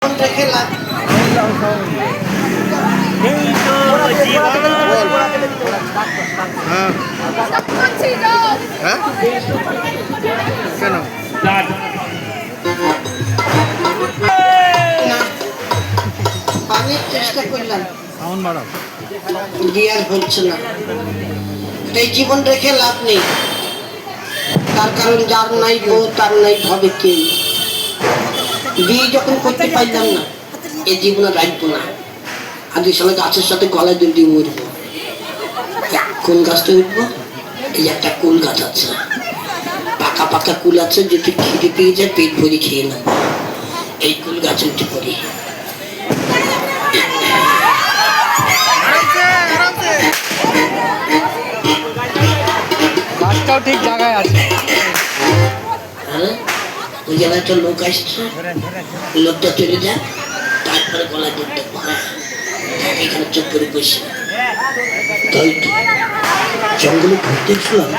খেলা এই তো জীবন। হ্যাঁ হ্যাঁ কেন অনেক চেষ্টা করলাম সাউন্ড বাড়াও বিয়ার হচ্ছে না। এই জীবন রেখে লাভ নেই, তার কারণ যার নাই বউ তার নাই হবে কেউ। বিয়ে যখন করতে পারলাম না, এই জীবনে রাখবো না। আজকে সবাই গাছের সাথে গলায় দড়ি দিয়ে মরবো। কোন গাছটা উঠবো? এই একটা কুল গাছ আছে, পাকা পাকা কুল আছে, যদি খিদে পেয়ে যায় পেট ভরে খেয়ে নেব। এই কুল গাছে উঠে পড়ি। গাছটাও ঠিক জায়গায় আছে। হ্যাঁ, ওই জায়গায় একটা লোক আসছে, লোকটা চলে যায়, তারপরে গলায় দড়ি দেবো। হ্যাঁ, এখানে চুপ করে বসে। তাই তো জঙ্গলে ঘুরতে গেছিলাম,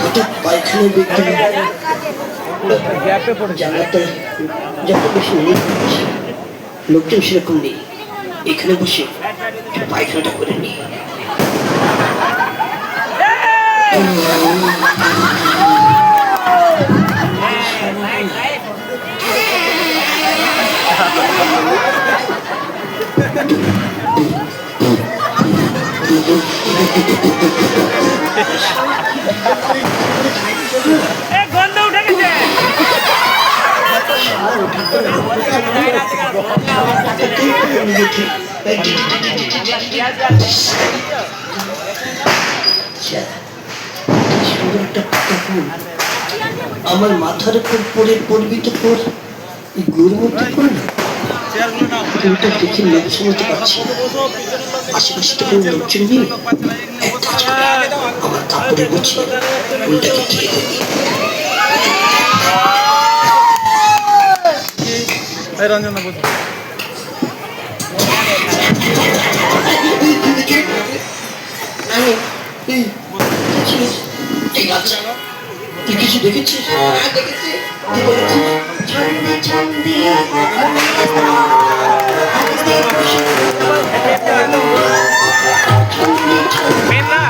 হঠাৎ পায়খানা দেখতে জায়গাটা যত বেশি নেই, লোকজন সেরকম নেই। এখানে বসে পায়খানাটা করে নিই। গন্ধ উঠে গেছে। আমার মাথার উপর পড়ে পড়বি তো পড়, গুরুমুখটা পড় না। ফুলটা দেখে লোক সমতে পারছি না, আশেপাশে তো কোনো লোকজন নেই। এক কাজ করি, আমার কাপড়ে গুছিয়ে ফুলটাকে খেয়ে দিই। রঞ্জনা বলছি আমি এই গাছ, তুই কিছু দেখেছিস? হ্যাঁ দেখেছি। কি বলেছিস? ছন্দে ছন্দে মেমরা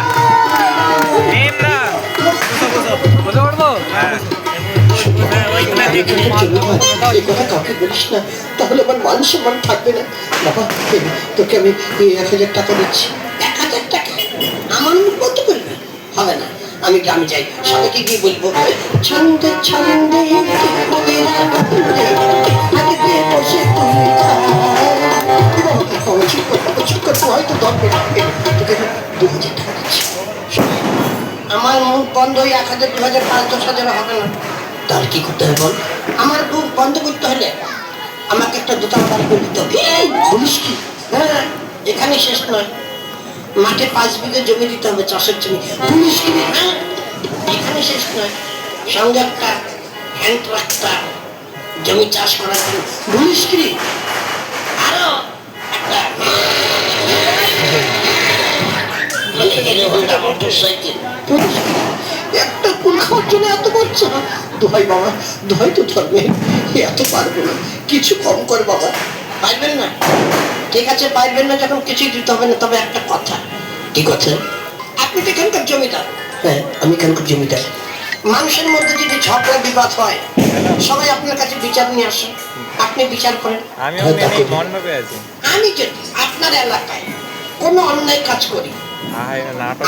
মেমরা বলতে পারবো? এই কথা কাউকে বলিস না, তাহলে আমার মান সম্মান থাকবে না। বাবা, তোকে আমি 1000 টাকা দিচ্ছি। 1000 টাকা আমার মুখ বন্ধ করবে? হবে না, আমি গ্রামে যাই, সবাইকে গিয়ে বলবো ছন্দে ছন্দে হয়তো দরকার তোকে 2000 টাকা দিচ্ছি। আমার মুখ বন্ধ, ওই 1000, 2000, 5, 10,000 হবে না। তার কি করতে হবে বল? আমার মুখ বন্ধ করতে হলে আমাকে একটা দোকান বাড়ি করে দিতে হবে। বলিস কি? হ্যাঁ, এখানে শেষ নয়, মাঠে 5 বিঘা জমি দিতে হবে, চাষের জমি। বলিস কি? হ্যাঁ, এখানে শেষ নয়, সঙ্গে একটা হ্যান্ড ট্রাক্টর, জমি চাষ করার জন্য। বলিস কি? আরো একটা মোটরসাইকেল। একটা কুল খাওয়ার জন্য এত করছে না? দোহাই বাবা, দোহাই তো ধর্মে, এত পারবো না, কিছু কম কর বাবা। পারবেন না? ঠিক আছে, পারবেন না যখন কিছুই দিতে হবে না। তবে একটা কথা। কি কথা? আপনি তো এখানকার জমিদার। হ্যাঁ, আমি এখানকার জমিদার। মানুষের মধ্যে যদি ঝগড়া বিবাদ হয়, সবাই আপনার কাছে বিচার নিয়ে আসে, আপনি বিচার করেন। আমি যদি আপনার এলাকায় কোনো অন্যায় কাজ করি,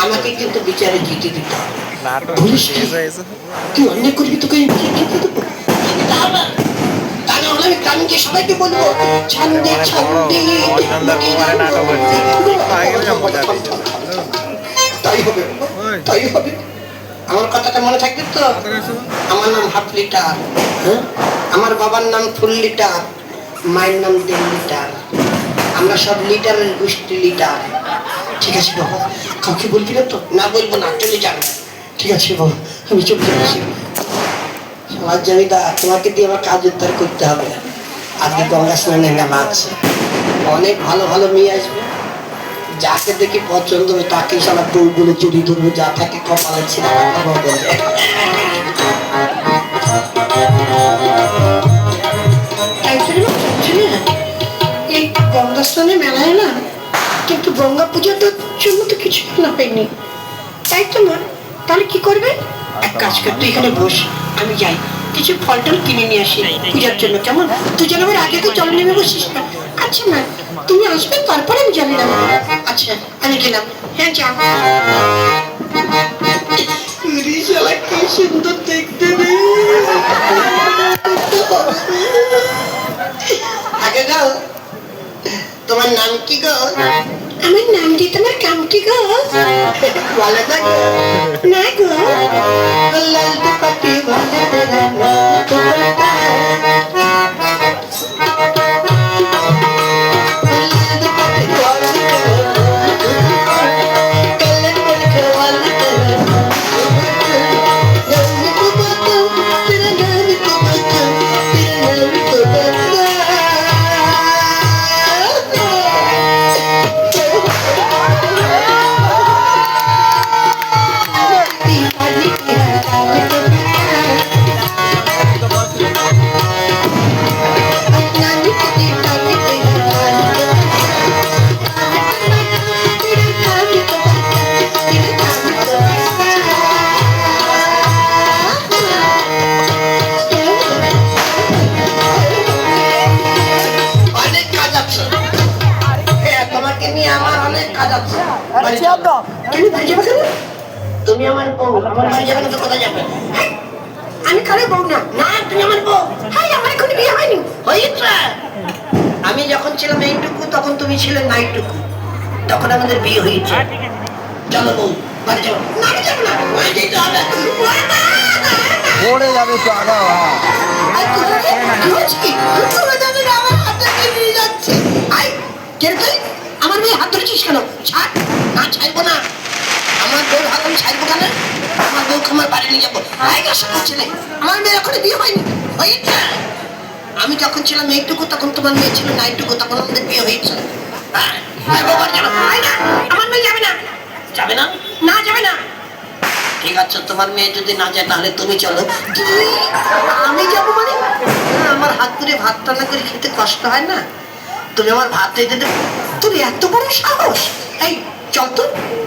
আমাকে কিন্তু বিচারে জিতে দিতে হবে। বলিস কি? তুই অন্যায় করবি, তোকে আমি বিচার জিতে দেবো। তা না হলে আমি গ্রামকে সবাইকে বলবো ছন্দে ছন্দে। তাই হবে, তাই হবে। আমার কথাটা মনে থাকবে তো? আমার নাম হাফ লিটার, হ্যাঁ, আমার বাবার নাম ফুল লিটার, মায়ের নাম 1.5 লিটার। আমরা সব লিটারের গোষ্ঠী লিটার। ঠিক আছে বাবা, কাউকে বলবি না তো? না বলবো না, চলে যাবে। ঠিক আছে বাবা, আমি চলে যাচ্ছি। সমাজ জমিদার, তোমাকে দিয়ে আমার কাজ উদ্ধার করতে হবে। আজকে গঙ্গা স্নানের মেলা আছে, অনেক ভালো ভালো মেয়ে আসবে। যাকে দেখে পছন্দ হবে তাকে সারা টোলগুলো চুরি ধরবো, যা থাকে কপালে ছিল বলবে। এই গঙ্গা স্নানে মেলায় না, কিন্তু গঙ্গা পূজার জন্য তো কিছু না হয়নি, তাই তো মা? তাহলে কি করবে? এক কাজ কর, তুই এখানে বস, আমি যাই কিছু ফল টল কিনে নিয়ে আসি পূজার জন্য, কেমন? তুই যেন আমার আগে তো জল নেমে বসিস না। আচ্ছা মা, তুমি আসবে তারপরে আমি জল নেবো। আচ্ছা আমি গেলাম। হ্যাঁ যা। শালা কি সুন্দর দেখতে রে। আগে গো, তোমার নাম কি গো? আমার নাম দিয়ে তোমার কাম কি গো? বলো না গো। না গো, লাল দুপাটি ভালো তেরা নাম তোমার। তুমি আমার বউ, আমার বাড়ি যাবে না তো কোথায় যাবে? আমি কারো বউ না। না তুমি আমার বউ। হ্যাঁ, আমার এখন বিয়ে হয়নি। হয়েছে। আমি যখন ছিলাম এইটুকু তখন তুমি ছিলে নাইটুকু, তখন আমাদের বিয়ে হয়েছে। চলো বউ, বাড়ি যাবো। না আমি যাবো না, বাড়ি যেতে হবে। পড়ে যাবে তো আগা। আমার মেয়ে হাত ধরেছিস কেন? ছাড়। না ছাড়বো না, আমার বউ হাত আমি ছাড়বো কেন? আমার বউ আমার বাড়ি নিয়ে যাবো। ছেলে, আমার মেয়ে এখন বিয়ে হয়নি। হয়েছে। আমি যখন ছিলাম এইটুকু তখন তোমার মেয়ে ছিল নাইটুকু, তখন আমাদের বিয়ে হয়েছে। আমার মেয়ে যাবে না। যাবে না? না যাবে না। ঠিক আছে, তোমার মেয়ে যদি না যায় তাহলে তুমি চলো। আমি যাবো মানে? আমার হাত ধরে ভাত রান্না করে খেতে কষ্ট হয় না? তুমি আমার ভাত রেখে দেবে? তোর এত বড় সাহস! এই চল তো,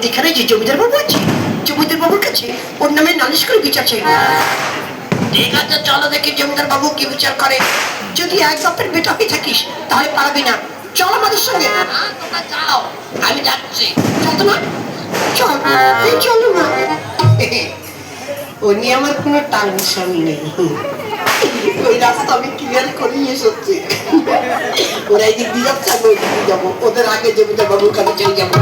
এখানে যে জমিদার বাবু আছে, জমিদার বাবুর কাছে ওর নামে নালিশ করে বিচার চাই। ঠিক আছে চলো দেখি জমিদার বাবু কি বিচার করে। যদি এক বাপের বেটা হয়ে থাকিস তাহলে পারবি না। চল আমাদের সঙ্গে। তোমরা যাও, আমি যাচ্ছি। চল তো না, চল। এই চলো না। ও নিয়ে আমার কোনো টেনশন নেই। ওই রাস্তা আমি ক্লিয়ার করে এসেছি। ওরা এই দিক দিয়ে যাচ্ছে, আমি ওই দিক দিয়ে যাবো। ওদের আগে জমিদার বাবুর কাছে চলে যাবো।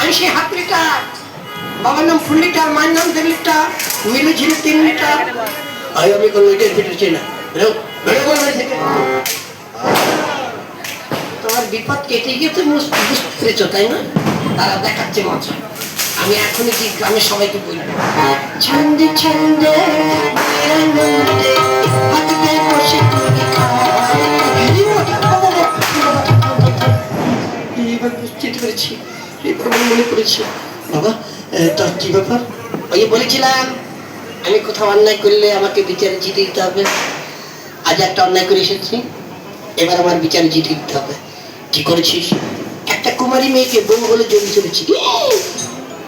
আমি সেই হাফ লিটার, বাবার নাম ফুল লিটার, মায়ের নাম 1.5 লিটার, মিলে ছিল 3 লিটার। আমি কোনো লিটার ফিটারছি না। তোমার বিপদ কেটে গিয়ে তো বুঝতে পেরেছো, তাই না? তারা দেখাচ্ছে মজা। আমি এখনই কি গ্রামের সবাইকে বলবো, ছন্দে ছন্দে বুঝতে পেরেছি, মনে করেছি। বাবা তোর কি ব্যাপার? ওই বলেছিলাম আমি কোথাও অন্যায় করলে আমাকে বিচারে জিতে দিতে হবে। আজ একটা অন্যায় করে এসেছি, এবার আমার বিচারে জিতে দিতে হবে। কি করেছিস? একটা কুমারী মেয়েকে বউ বলে জমি চলেছি।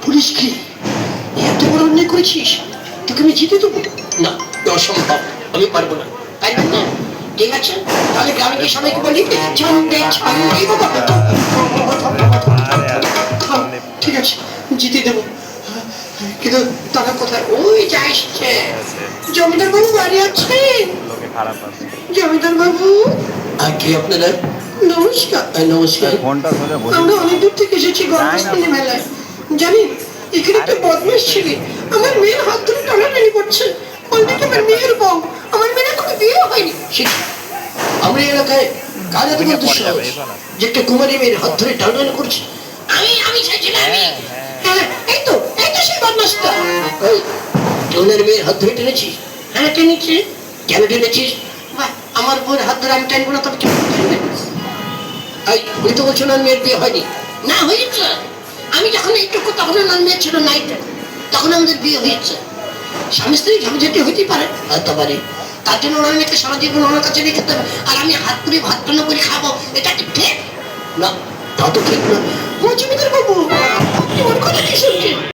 পুলিশ কি এত বড় অন্যায় করেছিস? তোকে আমি জিতে দেবো না? অসম্ভব, আমি পারবো না। পারবেন না? ঠিক আছে, তাহলে গ্রামে গিয়ে সবাইকে বলি ছন্দে ছন্দে। ঠিক আছে, জিতে দেবো। কিন্তু তারা কোথায়? ওই যা এসছে। জমিদার বাবু বাড়ি আছে? জমিদার বাবু। আর কি আপনারা? নমস্কার। নমস্কার। আমরা অনেক দূর থেকে এসেছি গঙ্গাস্নানে মেলায়। জানি এখানে একটা বদমাশ ছেলে আমার মেয়ের হাত ধরে টানাটানি করছে। বলবে আমার মেয়ের বউ, আমার মেয়ের এখনো বিয়ে হয়নি। আমরা এলাকায় কাজ এত বড় দুঃসাহস যে একটা কুমারী মেয়ের হাত ধরে টানাটানি করছে। আমি চাইছিলাম। এই তো সেই বদমাশটা। ওই জনের মেয়ের হাত ধরে টেনেছিস? হ্যাঁ টেনেছি। কেন টেনেছিস? বাহ, আমার বউয়ের হাত ধরে আমি টানবো না, তবে কেন টানবে? এই উনি তো বলছো না মেয়ের বিয়ে হয়নি। না হয়েছে, আমি যখন এইটুকু তখন আমার মেয়ে ছিল নাইটে, তখন আমাদের বিয়ে হয়েছে। স্বামী স্ত্রী ঝগঝাটি হইতেই পারে, হতে পারে, তার জন্য ওনার মেয়েকে সারা জীবন ওনার কাছে রেখে দেবে আর আমি হাত করে ভাত রান্না করে খাবো, এটা কি ঠিক? না, তা তো ঠিক না। ও জমিদার বাবু, আপনি ওর কথা কি শুনছেন?